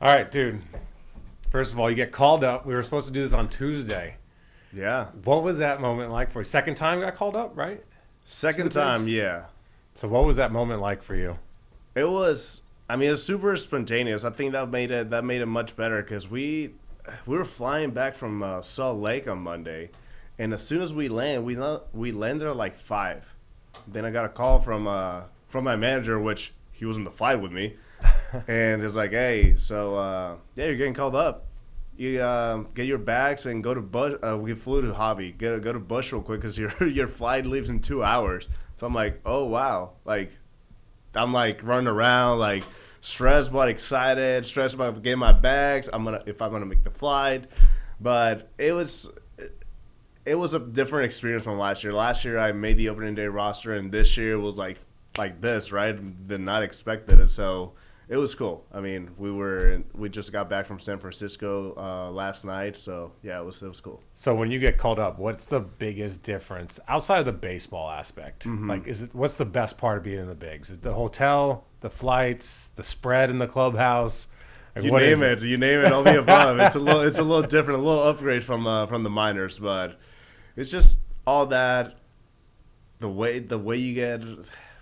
All right, dude. First of all, you get called up. We were supposed to do this on Tuesday. Yeah. What was that moment like for you? Second time you got called up, right? Second time, yeah. So what was that moment like for you? It was. I mean, it was super spontaneous. I think that made it much better because we were flying back from Salt Lake on Monday, and as soon as we landed at like 5. Then I got a call from my manager, which he was in the flight with me, and it's like, hey, so yeah, you're getting called up. You get your bags and go to Bush. We flew to Hobby. Go to Bush real quick because your flight leaves in 2 hours. So I'm like, oh wow, like I'm like running around like stressed but excited, stressed about getting my bags. If I'm gonna make the flight, but it was a different experience from last year. Last year I made the opening day roster, and this year was like this, right? Did not expect it, so it was cool. I mean, we just got back from San Francisco last night, so yeah, it was cool. So when you get called up, what's the biggest difference outside of the baseball aspect? Mm-hmm. Like, what's the best part of being in the bigs? Is it the hotel, the flights, the spread in the clubhouse? Like, You name it, all the above. It's a little different, a little upgrade from the minors, but it's just all that. The way you get,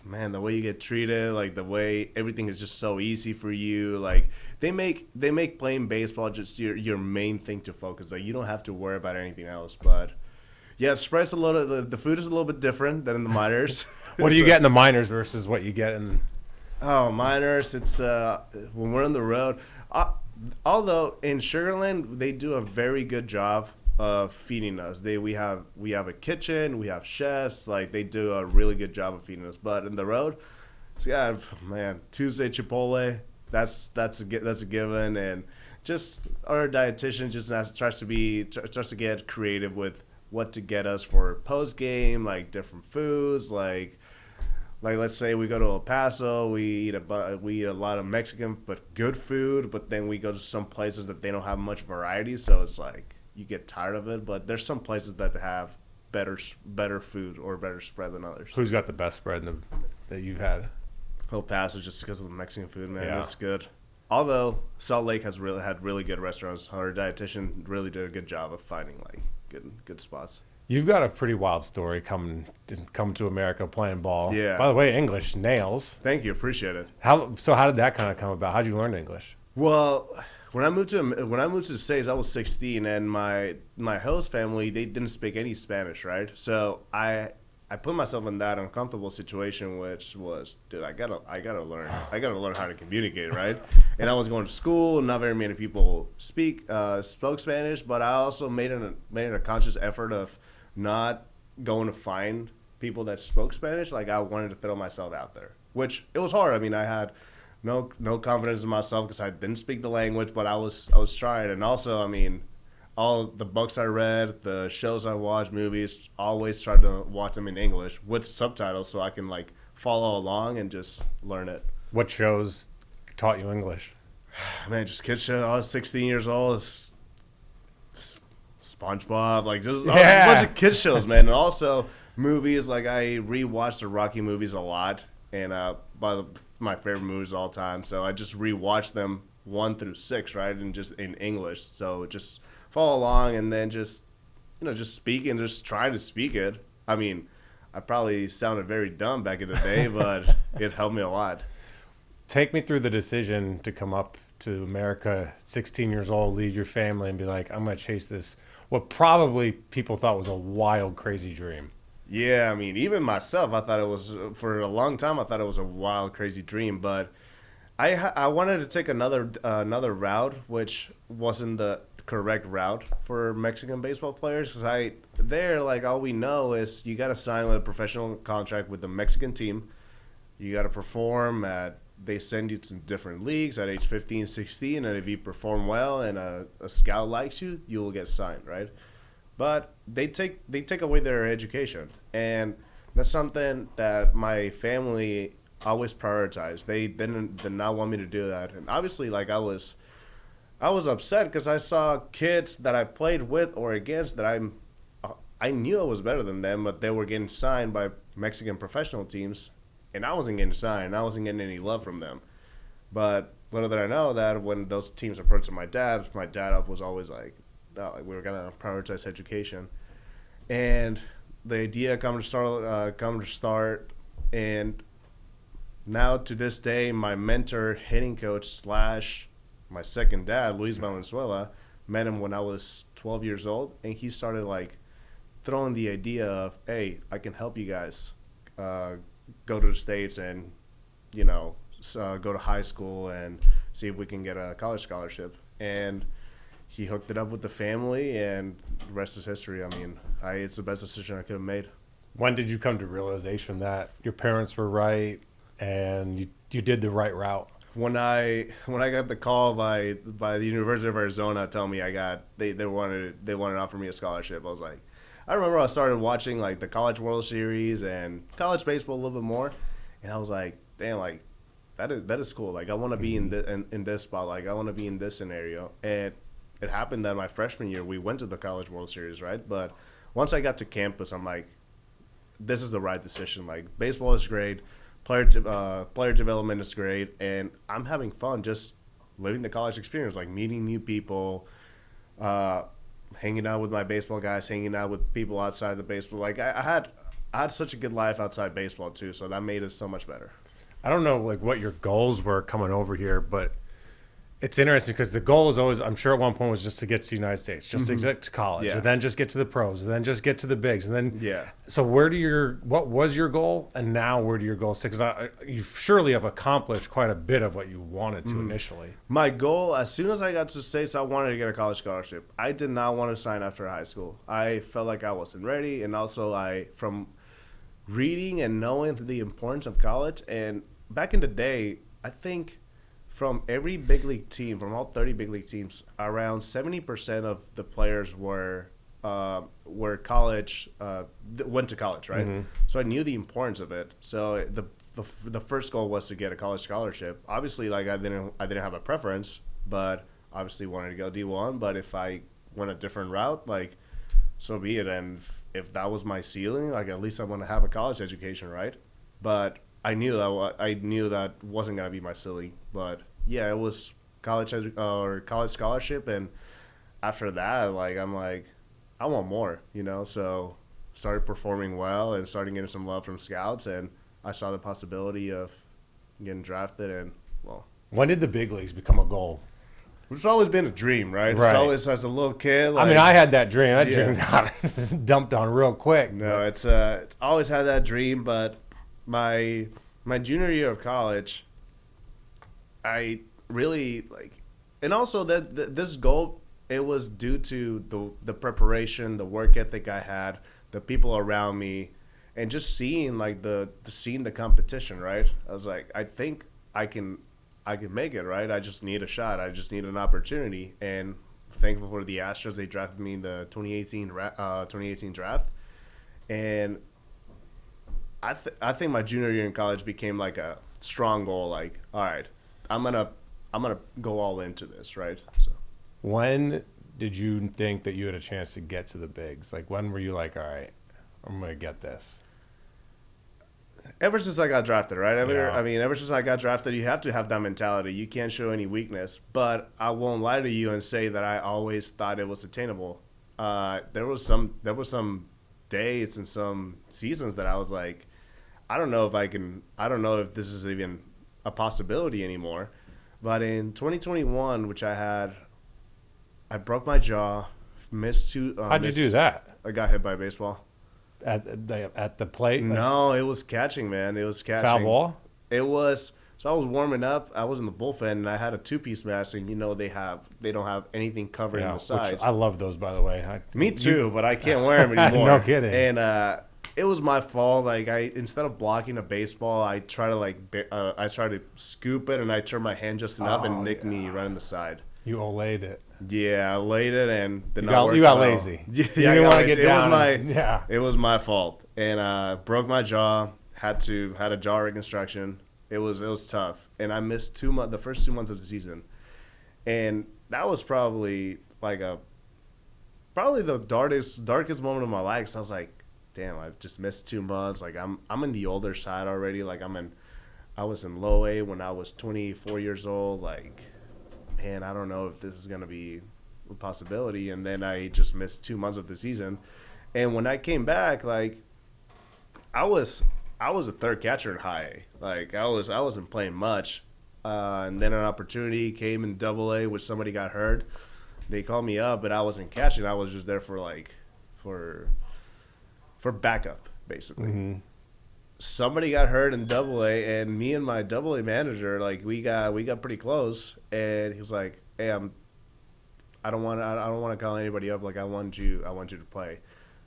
man, the way you get treated, like the way everything is just so easy for you. Like they make playing baseball just your main thing to focus. Like you don't have to worry about anything else. But yeah, spreads the food is a little bit different than in the minors. What do you get in the minors versus what you get in? Oh, minors, it's when we're on the road. Although in Sugarland, they do a very good job of feeding us. We have a kitchen, we have chefs. Like they do a really good job of feeding us. But in the road, so yeah, man, Tuesday Chipotle, that's a given, and just our dietitian just tries to get creative with what to get us for post game, like different foods, like let's say we go to El Paso, we eat a lot of Mexican but good food, but then we go to some places that they don't have much variety, so it's like you get tired of it. But there's some places that have better food or better spread than others. Who's got the best spread that you've had? El Paso, just because of the Mexican food, man, Yeah. it's good. Although Salt Lake had really good restaurants, our dietitian really did a good job of finding like good spots. You've got a pretty wild story coming to America playing ball. Yeah. By the way, English nails. Thank you, appreciate it. How did that kind of come about? How'd you learn English? Well, when I moved to the States, I was 16, and my host family, they didn't speak any Spanish, right? So I put myself in that uncomfortable situation, which was, dude, I gotta learn how to communicate, right? And I was going to school. Not very many people spoke Spanish, but I also made it a conscious effort of not going to find people that spoke Spanish. Like I wanted to throw myself out there, which it was hard. I mean, I had no confidence in myself because I didn't speak the language, but I was trying. And also, I mean, all the books I read, the shows I watched, movies, always tried to watch them in English with subtitles so I can like follow along and just learn it. What shows taught you English? Man, just kids shows. I was 16 years old. It's SpongeBob, like just a bunch of kids shows, man. And also movies. Like I rewatched the Rocky movies a lot, and my favorite movies of all time. So I just rewatched them 1 through 6, right, and just in English. So just follow along, and then just speaking, just trying to speak it. I mean, I probably sounded very dumb back in the day, but it helped me a lot. Take me through the decision to come up to America, 16 years old, leave your family, and be like, I'm going to chase this, what probably people thought was a wild, crazy dream. Yeah, I mean, even myself, I thought it was, for a long time, I thought it was a wild, crazy dream. But I wanted to take another route, which wasn't the correct route for Mexican baseball players. Because like, all we know is you got to sign with a professional contract with the Mexican team. You got to perform they send you to different leagues at age 15, 16, and if you perform well and a scout likes you, you will get signed, right? But they take away their education, and that's something that my family always prioritized. They did not want me to do that, and obviously, like I was upset because I saw kids that I played with or against that I knew I was better than them, but they were getting signed by Mexican professional teams. And I wasn't getting signed. I wasn't getting any love from them. But little did I know that when those teams approached my dad was always like, no, like we were gonna prioritize education, and the idea come to start, and now to this day, my mentor, hitting coach slash my second dad, Luis Valenzuela, met him when I was 12 years old, and he started like throwing the idea of, hey, I can help you guys go to the States and, go to high school and see if we can get a college scholarship. And he hooked it up with the family, and the rest is history. I mean, it's the best decision I could have made. When did you come to realization that your parents were right and you did the right route? When I got the call by the University of Arizona telling me they wanted to offer me a scholarship, I was like, I remember I started watching like the College World Series and college baseball a little bit more, and I was like, damn, like that is cool. Like I want to be in this spot. Like I want to be in this scenario. And it happened that my freshman year we went to the College World Series, right? But once I got to campus, I'm like, this is the right decision. Like baseball is great, player development is great, and I'm having fun just living the college experience, like meeting new people, hanging out with my baseball guys, hanging out with people outside the baseball. Like I had such a good life outside baseball too, so that made it so much better. I don't know like what your goals were coming over here, but it's interesting because the goal is always, I'm sure at one point, was just to get to the United States, just to get to college, and then just get to the pros, and then just get to the bigs, and then So what was your goal, and now where do your goals sit? Because you surely have accomplished quite a bit of what you wanted to initially. My goal, as soon as I got to the States, I wanted to get a college scholarship. I did not want to sign after high school. I felt like I wasn't ready, and also from reading and knowing the importance of college, and back in the day, I think from every big league team, from all 30 big league teams, around 70% of the players were college, went to college, right? Mm-hmm. So I knew the importance of it. So the first goal was to get a college scholarship. Obviously, like I didn't have a preference, but obviously wanted to go D1. But if I went a different route, like so be it. And if that was my ceiling, like at least I want to have a college education, right? But I knew that wasn't gonna be my ceiling. But yeah, it was college scholarship, and after that, like I'm like, I want more, So started performing well and starting getting some love from scouts, and I saw the possibility of getting drafted. And well, when did the big leagues become a goal? It's always been a dream, right? It's always as a little kid. Like, I mean, I had that dream. That dream got dumped on real quick. No, it's always had that dream, but my junior year of college, I really like, and also that this goal, it was due to the preparation, the work ethic I had, the people around me, and just seeing like seeing the competition, right? I was like, I think I can make it, right? I just need a shot. I just need an opportunity, and thankful for the Astros. They drafted me in the 2018 draft, and I think my junior year in college became like a strong goal. Like, all right, I'm gonna go all into this, right? So, when did you think that you had a chance to get to the bigs? Like, when were you like, all right, I'm gonna get this? Ever since I got drafted, right? I mean, ever since I got drafted, you have to have that mentality. You can't show any weakness. But I won't lie to you and say that I always thought it was attainable. There was some days and some seasons that I was like, I don't know if this is even a possibility anymore. But in 2021, which I broke my jaw, missed two. How'd you do that? I got hit by a baseball. At the plate? No, it was catching, man. It was catching. Foul ball? It was. So I was warming up. I was in the bullpen, and I had a two-piece mask, and they don't have anything covering the sides. I love those, by the way. Me too, but I can't wear them anymore. No kidding. And it was my fault. Like instead of blocking a baseball, I try to scoop it, and I turn my hand just enough and nick me right in the side. You Olayed it. Yeah, I laid it, and you got lazy. Yeah, you didn't want to get down. It was my fault, and broke my jaw. Had a jaw reconstruction. It was tough, and I missed the first 2 months of the season, and that was probably the darkest moment of my life. 'Cause I was like, damn, I've just missed 2 months. Like I'm in the older side already. Like I'm I was in low A when I was 24 years old. Like, man, I don't know if this is going to be a possibility. And then I just missed 2 months of the season. And when I came back, like, I was a third catcher in high A. Like, I wasn't playing much. And then an opportunity came in double A, which somebody got hurt. They called me up, but I wasn't catching. I was just there for backup, basically. Mm-hmm. Somebody got hurt in double A, and me and my double A manager, like, we got pretty close. And he was like, "Hey, I don't want to call anybody up. Like, I want you to play."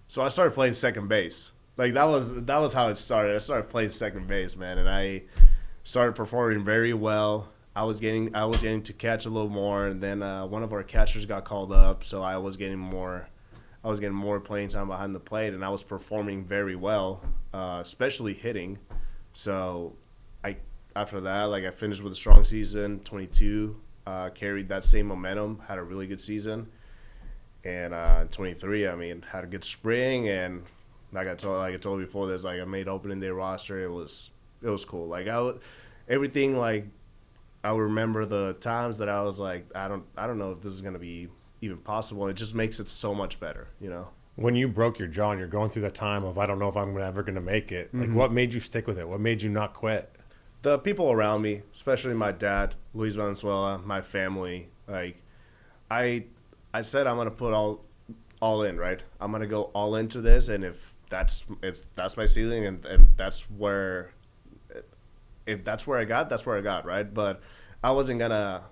So I started playing second base. Like, that was how it started. I started playing second base, man, and I started performing very well. I was getting to catch a little more, and then one of our catchers got called up, so I was getting more playing time behind the plate, and I was performing very well, especially hitting. So after that, like, I finished with a strong season, 22, carried that same momentum, had a really good season, and 23, I mean, had a good spring, and like I told you before this, like, I made opening day roster. It was cool. Like, everything, like, I remember the times that I was like, I don't know if this is gonna be even possible. It just makes it so much better, you know. When you broke your jaw and you're going through that time of I don't know if I'm ever gonna make it, like, what made you stick with it? What made you not quit? The people around me, especially my dad, Luis Valenzuela, my family. Like, I said I'm gonna put all in, right? I'm gonna go all into this, and if that's my ceiling, and that's where. If that's where I got, right? But I wasn't gonna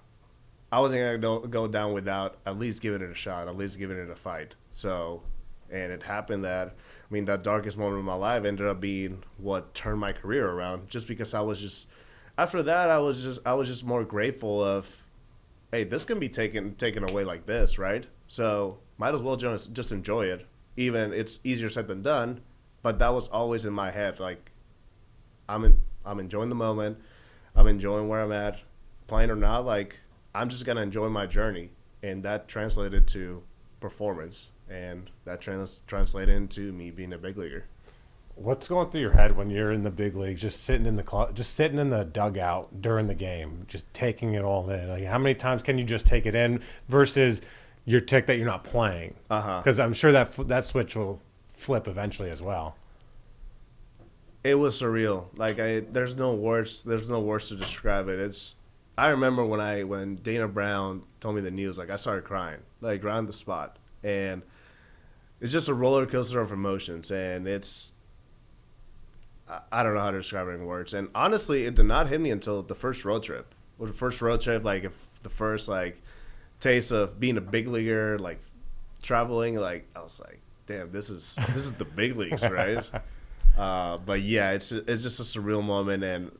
go down without at least giving it a shot, at least giving it a fight. So, and it happened that, I mean, that darkest moment of my life ended up being what turned my career around. Just because after that, I was just more grateful of, hey, this can be taken away like this, right? So might as well just enjoy it. Even it's easier said than done, but that was always in my head. Like, I'm enjoying the moment. I'm enjoying where I'm at, playing or not. Like, I'm just gonna enjoy my journey, and that translated to performance, and that translated into me being a big leaguer. What's going through your head when you're in the big leagues, just sitting in the dugout during the game, just taking it all in? Like, how many times can you just take it in versus you're ticked that you're not playing? Because I'm sure that switch will flip eventually as well. It was surreal. Like, there's no words to describe it. I remember when Dana Brown told me the news, like, I started crying, like, right on the spot, and it's just a roller coaster of emotions, and I don't know how to describe it in words. And honestly, it did not hit me until the first road trip. Like, the first, like, taste of being a big leaguer, like, traveling. Like, I was like, damn, this is the big leagues, right? But yeah, it's just a surreal moment, and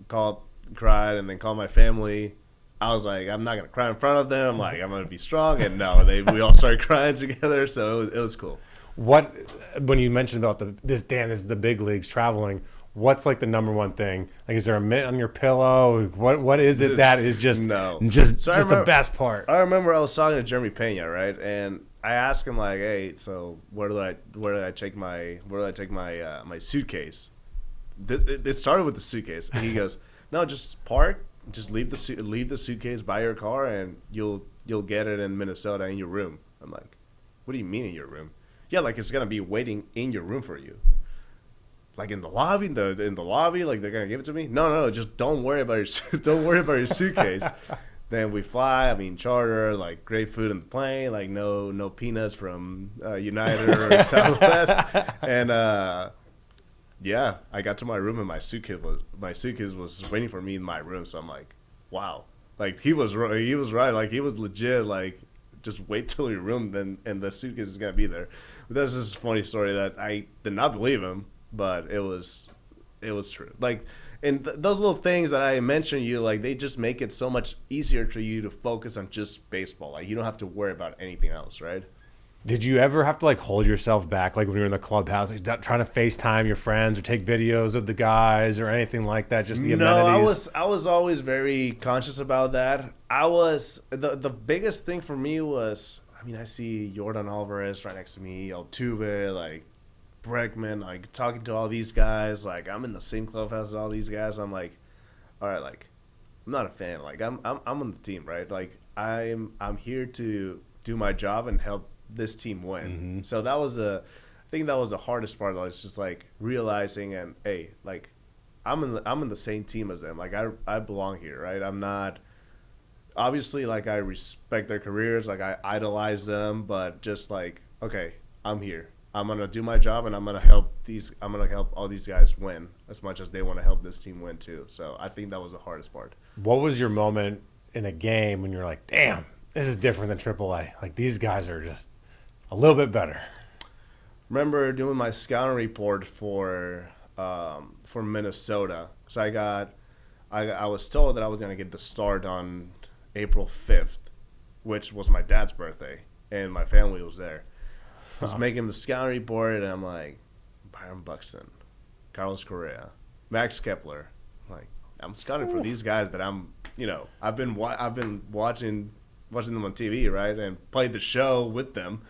cried, and then called my family. I was like, I'm not gonna cry in front of them. Like, I'm gonna be strong, and no, we all started crying together. So it was cool. When you mentioned about this is the big leagues traveling, what's like the number one thing? Like, is there a mitt on your pillow? What is it that is just the best part? I remember I was talking to Jeremy Pena, right, and I asked him, like, hey, so where did I take my suitcase? It started with the suitcase, and he goes, no, just park, just leave the suitcase by your car, and you'll get it in Minnesota in your room. I'm like, what do you mean in your room? Yeah, like, it's gonna be waiting in your room for you. Like, in the lobby, like, they're gonna give it to me. No, just don't worry about your suitcase. Then we fly. I mean, charter, like, great food in the plane, like, no peanuts from United or Southwest. And yeah, I got to my room, and my suitcase was waiting for me in my room. So I'm like, wow, like, he was right, like, he was legit, like, just wait till your room, and the suitcase is gonna be there. But that's just a funny story that I did not believe him, but it was true. Like, and those little things that I mentioned, like, they just make it so much easier for you to focus on just baseball. Like, you don't have to worry about anything else, right? Did you ever have to, like, hold yourself back, like, when you were in the clubhouse, like, trying to FaceTime your friends or take videos of the guys or anything like that? Just the amenities? I was always very conscious about that. The biggest thing for me was, I mean, I see Jordan Alvarez right next to me, Altuve, like, Bregman, like, talking to all these guys. Like, I'm in the same clubhouse as all these guys. I'm like, all right, like I'm not a fan. Like I'm on the team, right? Like I'm here to do my job and help this team win. Mm-hmm. So I think that was the hardest part. Like, it's just like realizing and hey, like I'm in the same team as them. Like I belong here, right? I'm not obviously like I respect their careers, like I idolize them, but just like okay, I'm here. I'm gonna do my job and I'm gonna help all these guys win as much as they want to help this team win too. So I think that was the hardest part. What was your moment in a game when you're like, damn, this is different than AAA? Like these guys are just a little bit better. Remember doing my scouting report for Minnesota. So I was told that I was gonna get the start on April 5th, which was my dad's birthday, and my family was there. I was making the scouting report, and I'm like, Byron Buxton, Carlos Correa, Max Kepler. I'm scouting for these guys that I've been watching them on TV, right, and played the show with them.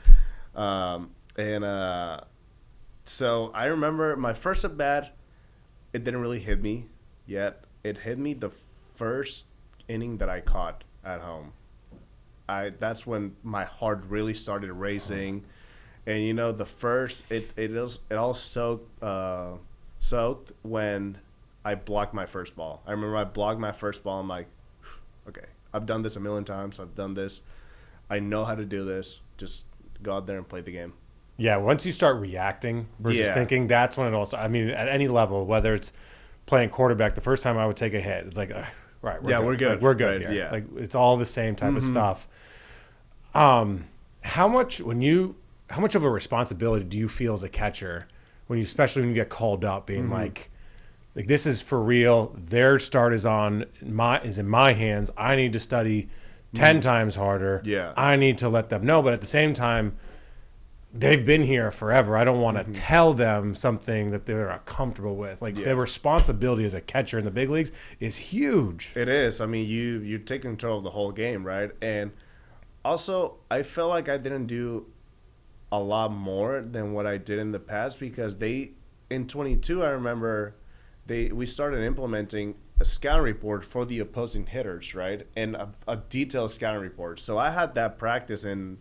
So I remember my first at bat, it didn't really hit me yet. It hit me the first inning that I caught at home. That's when my heart really started racing. And the first it all soaked when I blocked my first ball. I remember I blocked my first ball. I'm like, okay, I've done this a million times. I've done this. I know how to do this. Just go out there and play the game. Yeah, once you start reacting versus thinking, that's when it also. I mean, at any level, whether it's playing quarterback, the first time I would take a hit, it's like, right, we're good. Like, we're good right, here. Yeah, like it's all the same type of stuff. How much of a responsibility do you feel as a catcher especially when you get called up, being like this is for real? Their start is in my hands. I need to study 10 times harder. Yeah, I need to let them know, but at the same time, they've been here forever. I don't want to tell them something that they're not comfortable with. Like the responsibility as a catcher in the big leagues is huge. It is. I mean, you take control of the whole game, right? And also, I felt like I didn't do a lot more than what I did in the past because in 22, I remember we started implementing a scouting report for the opposing hitters, right? And a detailed scouting report. So I had that practice in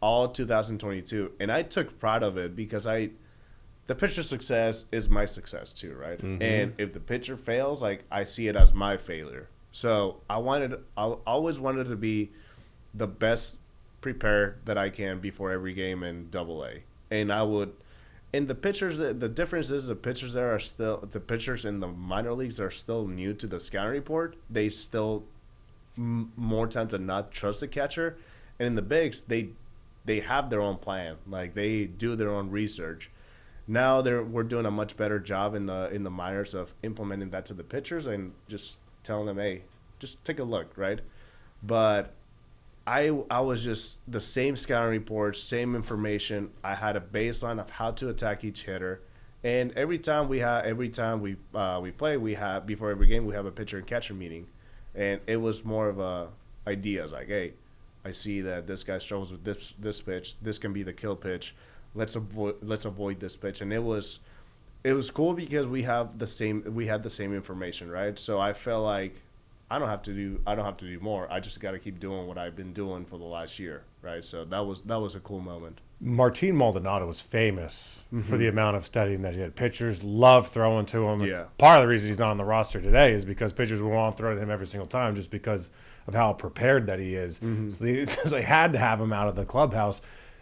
all 2022, and I took pride of it because the pitcher's success is my success too, right? And if the pitcher fails, like I see it as my failure. So I always wanted to be the best prepared that I can before every game in AA. And the pitchers, the difference is the pitchers in the minor leagues are still new to the scouting report. They still more times than not trust the catcher, and in the bigs they have their own plan. Like they do their own research. Now we're doing a much better job in the minors of implementing that to the pitchers and just telling them, hey, just take a look, right? But I was just the same scouting reports, same information. I had a baseline of how to attack each hitter, and every time we play, we have before every game we have a pitcher and catcher meeting, and it was more of a ideas like, hey, I see that this guy struggles with this pitch. This can be the kill pitch. Let's avoid this pitch. And it was cool because we had the same information, right? So I felt like I don't have to do more. I just got to keep doing what I've been doing for the last year, right? So that was a cool moment. Martin Maldonado was famous for the amount of studying that he had. Pitchers love throwing to him. Yeah. Part of the reason he's not on the roster today is because pitchers will want to throw to him every single time just because of how prepared that he is. So they had to have him out of the clubhouse.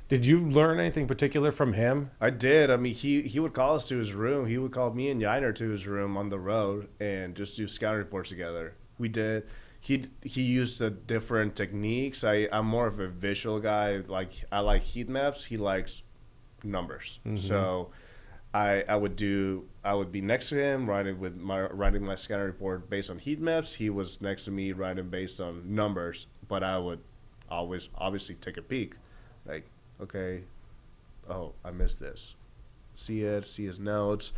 Did you learn anything particular from him? I did. I mean, he would call us to his room. He would call me and Yiner to his room on the road and just do scouting reports together. We did. He used different techniques. I'm more of a visual guy. Like I like heat maps. He likes numbers. So I would be next to him writing my scouting report based on heat maps. He was next to me writing based on numbers. But I would always obviously take a peek, like, okay, oh, I missed this. See his notes,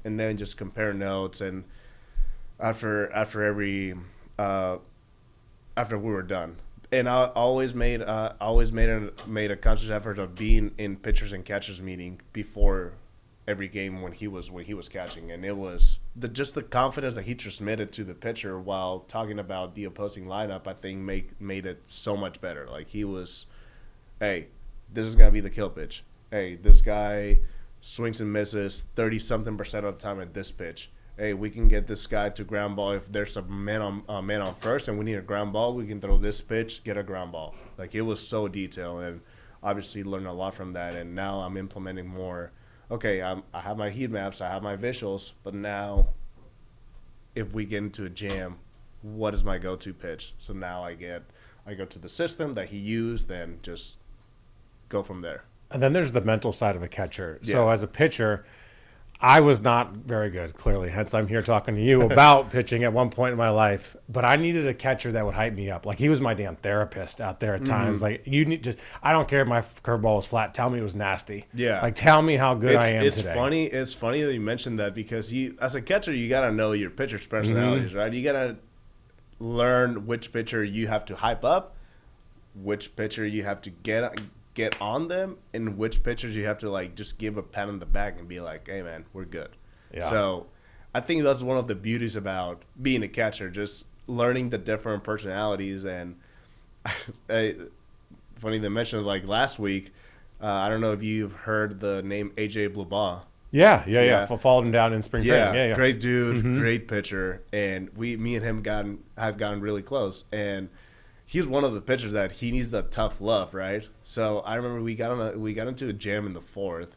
and then just compare notes. And after we were done, and I always made a conscious effort of being in pitchers and catchers meeting before every game when he was catching, and it was just the confidence that he transmitted to the pitcher while talking about the opposing lineup. I think made it so much better. Like he was, hey, this is gonna be the kill pitch. Hey, this guy swings and misses 30-something% of the time at this pitch. Hey, we can get this guy to ground ball if there's a man on first, and we need a ground ball. We can throw this pitch, get a ground ball. Like it was so detailed, and obviously learned a lot from that. And now I'm implementing more. Okay, I have my heat maps, I have my visuals, but now if we get into a jam, what is my go-to pitch? So now I go to the system that he used, and just go from there. And then there's the mental side of a catcher. Yeah. So as a pitcher, I was not very good, clearly. Hence, I'm here talking to you about pitching at one point in my life. But I needed a catcher that would hype me up. Like, he was my damn therapist out there at times. Like, I don't care if my curveball was flat. Tell me it was nasty. Yeah. Like, tell me how good I am today. It's funny that you mentioned that, because as a catcher, you got to know your pitcher's personalities, right? You got to learn which pitcher you have to hype up, which pitcher you have to get on them, and which pitchers you have to like just give a pat on the back and be like, hey man, we're good. Yeah. So I think that's one of the beauties about being a catcher, just learning the different personalities. And funny they mentioned, like last week, I don't know if you've heard the name AJ Blubaugh. Yeah. Followed him down in spring training. Yeah, great dude, great pitcher, and me and him have gotten really close. And he's one of the pitchers that he needs the tough love, right? So I remember we got into a jam in the fourth,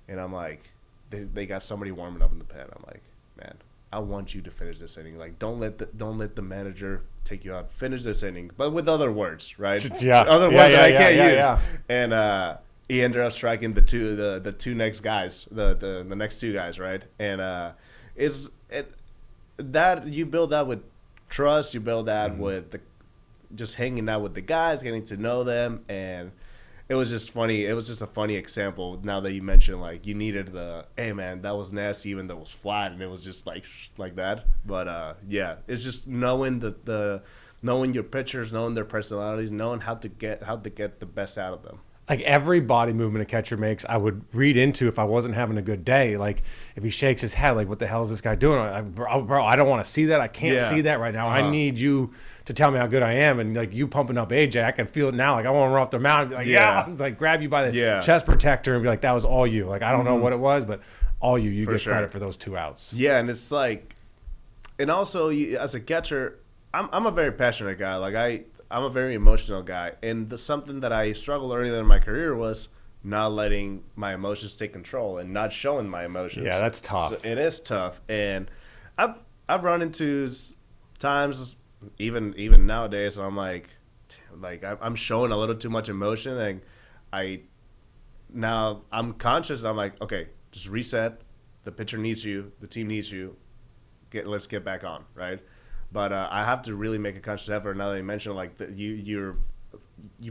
and I'm like, they got somebody warming up in the pen. I'm like, man, I want you to finish this inning. Like, don't let the manager take you out. Finish this inning, but with other words, right? Yeah, other words that I can't use. Yeah. And he ended up striking the two next guys, the next two guys, right? And that you build that with trust. You build that with just hanging out with the guys, getting to know them, and it was just funny. It was just a funny example. Now that you mentioned, like, you needed hey man, that was nasty, even though it was flat, and it was just like that. But yeah, it's just knowing knowing your pitchers, knowing their personalities, knowing how to get the best out of them. Like, every body movement a catcher makes, I would read into if I wasn't having a good day. Like, if he shakes his head, like, what the hell is this guy doing? Bro, I don't want to see that. I can't see that right now. I need you to tell me how good I am. And, like, you pumping up AJ, I can feel it now. Like, I want to run off the mound and be like, I was like, grab you by the chest protector and be like, that was all you. Like, I don't know what it was, but all you. You get credit for those 2 outs. Yeah, and it's like, and also, as a catcher, I'm a very passionate guy. Like, I'm a very emotional guy, and something that I struggled earlier in my career was not letting my emotions take control and not showing my emotions. Yeah, that's tough. So it is tough, and I've run into times, even nowadays, and I'm like I'm showing a little too much emotion, and now I'm conscious, and I'm like, okay, just reset. The pitcher needs you. The team needs you. Let's get back on, right? But I have to really make a conscious effort now that you mentioned, like, that you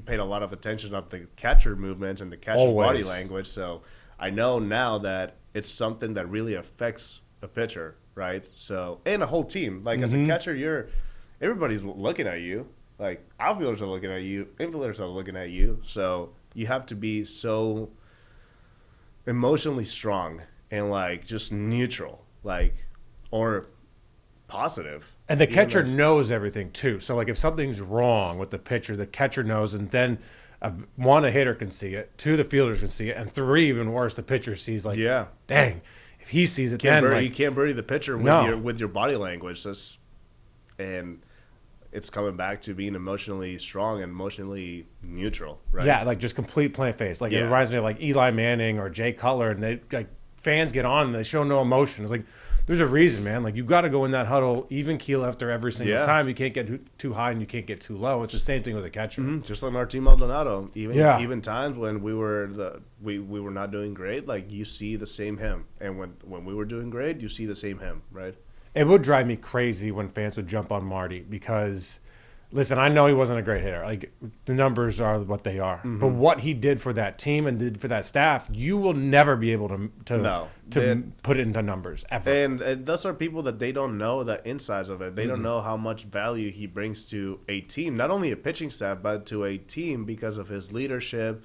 paid a lot of attention of the catcher movements and the catcher's body language. So I know now that it's something that really affects a pitcher, right? So, and a whole team. Like, as a catcher, everybody's looking at you. Like, outfielders are looking at you. Infielders are looking at you. So you have to be so emotionally strong and, like, just neutral, like, or positive. And the catcher knows everything too. So, like, if something's wrong with the pitcher, the catcher knows, and then one, a hitter can see it, 2, the fielders can see it, and 3, even worse, the pitcher sees. Like, dang, if he sees it, you can't bury the pitcher with your body language. And it's coming back to being emotionally strong and emotionally neutral, right? Yeah, like, just complete plant face. Like, it reminds me of, like, Eli Manning or Jay Cutler, and they, like, fans get on and they show no emotion. It's like, there's a reason, man. Like, you got to go in that huddle even keel after every single time. You can't get too high and you can't get too low. It's the same thing with a catcher. Just like Martin Maldonado. Even times when we were not doing great, like, you see the same him. And when we were doing great, you see the same him, right? It would drive me crazy when fans would jump on Marty because, listen, I know he wasn't a great hitter. Like, the numbers are what they are. But what he did for that team and did for that staff, you will never be able to put it into numbers ever. And those are people that they don't know the insides of it. They don't know how much value he brings to a team, not only a pitching staff, but to a team because of his leadership.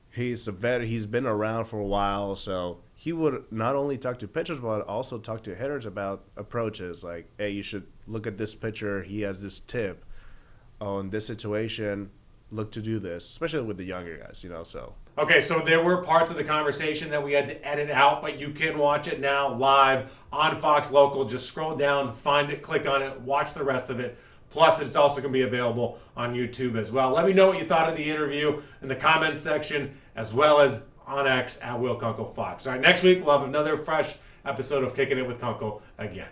He's a veteran. He's been around for a while, so he would not only talk to pitchers, but also talk to hitters about approaches. Like, hey, you should look at this pitcher. He has this tip. Oh, in this situation, look to do this, especially with the younger guys, so. Okay, so there were parts of the conversation that we had to edit out, but you can watch it now live on Fox Local. Just scroll down, find it, click on it, watch the rest of it. Plus, it's also going to be available on YouTube as well. Let me know what you thought of the interview in the comments section, as well as on X at Will Kunkel Fox. All right, next week we'll have another fresh episode of Kicking It with Kunkel again.